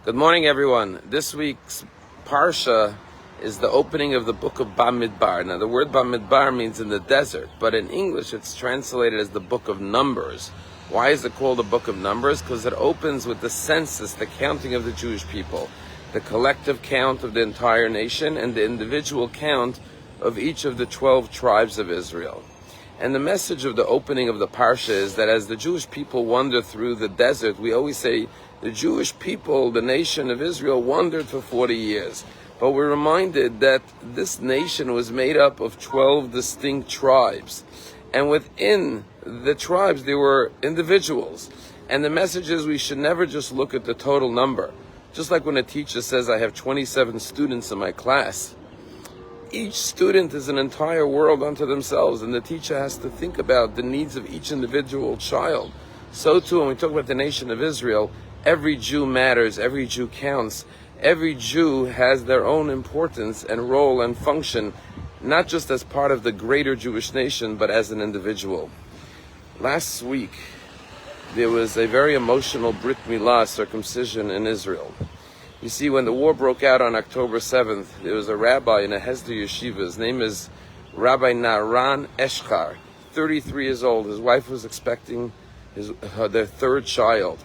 Good morning, everyone. This week's Parsha is the opening of the book of Bamidbar. Now, the word Bamidbar means in the desert, but in English it's translated as the book of Numbers. Why is it called the book of Numbers? Because it opens with the census, the counting of the Jewish people, the collective count of the entire nation, and the individual count of each of the 12 tribes of Israel. And the message of the opening of the Parsha is that as the Jewish people wander through the desert, we always say the Jewish people, the nation of Israel, wandered for 40 years. But we're reminded that this nation was made up of 12 distinct tribes. And within the tribes, there were individuals. And the message is we should never just look at the total number. Just like when a teacher says, I have 27 students in my class. Each student is an entire world unto themselves, and the teacher has to think about the needs of each individual child. So too, when we talk about the nation of Israel, every Jew matters, every Jew counts. Every Jew has their own importance and role and function, not just as part of the greater Jewish nation, but as an individual. Last week, there was a very emotional Brit Milah circumcision in Israel. You see, when the war broke out on October 7th, there was a rabbi in a Hesder yeshiva. His name is Rabbi Naran Eshkar, 33 years old. His wife was expecting their third child.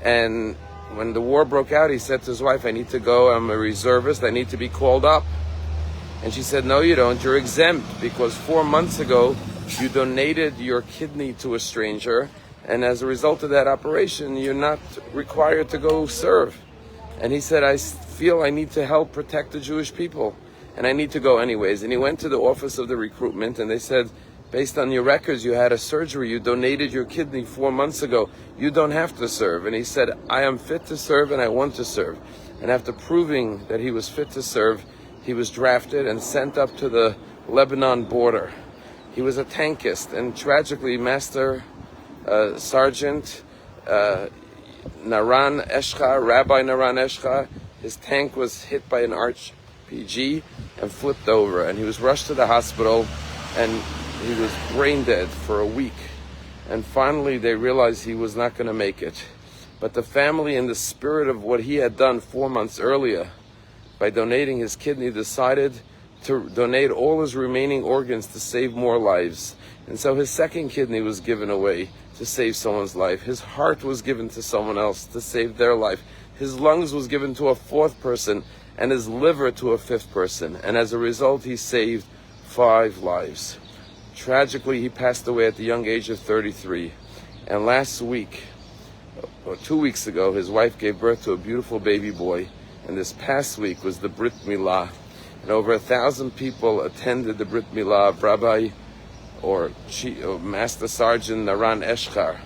And when the war broke out, he said to his wife, I need to go, I'm a reservist, I need to be called up. And she said, no, you don't, you're exempt, because 4 months ago, you donated your kidney to a stranger, and as a result of that operation, you're not required to go serve. And he said, I feel I need to help protect the Jewish people, and I need to go anyways. And he went to the office of the recruitment, and they said, based on your records, you had a surgery, you donated your kidney 4 months ago, you don't have to serve. And he said, I am fit to serve and I want to serve. And after proving that he was fit to serve, he was drafted and sent up to the Lebanon border. He was a tankist, and tragically, Master Sergeant Naran Eshkar, Rabbi Naran Eshkar, his tank was hit by an RPG and flipped over, and he was rushed to the hospital, and he was brain dead for a week. And finally they realized he was not going to make it. But the family, in the spirit of what he had done 4 months earlier, by donating his kidney, decided to donate all his remaining organs to save more lives. And so his second kidney was given away to save someone's life. His heart was given to someone else to save their life. His lungs was given to a fourth person, and his liver to a fifth person. And as a result, he saved 5 lives. Tragically, he passed away at the young age of 33. And last week, or 2 weeks ago, his wife gave birth to a beautiful baby boy. And this past week was the Brit Milah. And over 1,000 people attended the Brit Milah of Rabbi or Master Sergeant Naran Eshkar,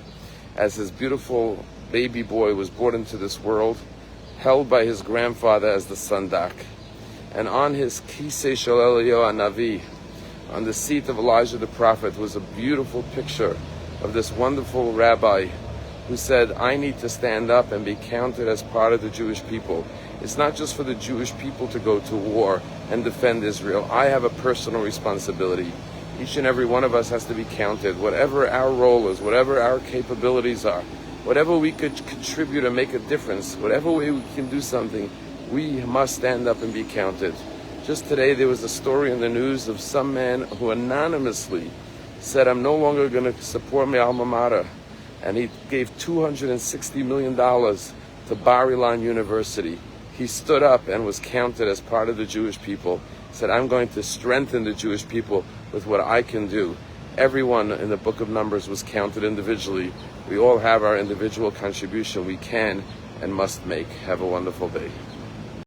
as his beautiful baby boy was brought into this world, held by his grandfather as the Sandak. And on his Kisei Shel Eliyahu Hanavi, on the seat of Elijah the prophet, was a beautiful picture of this wonderful rabbi who said, I need to stand up and be counted as part of the Jewish people. It's not just for the Jewish people to go to war and defend Israel. I have a personal responsibility. Each and every one of us has to be counted. Whatever our role is, whatever our capabilities are, whatever we could contribute and make a difference, whatever way we can do something, we must stand up and be counted. Just today there was a story in the news of some man who anonymously said, I'm no longer going to support my alma mater. And he gave $260 million to Bar Ilan University. He stood up and was counted as part of the Jewish people. He said, I'm going to strengthen the Jewish people with what I can do. Everyone in the book of Numbers was counted individually. We all have our individual contribution we can and must make. Have a wonderful day.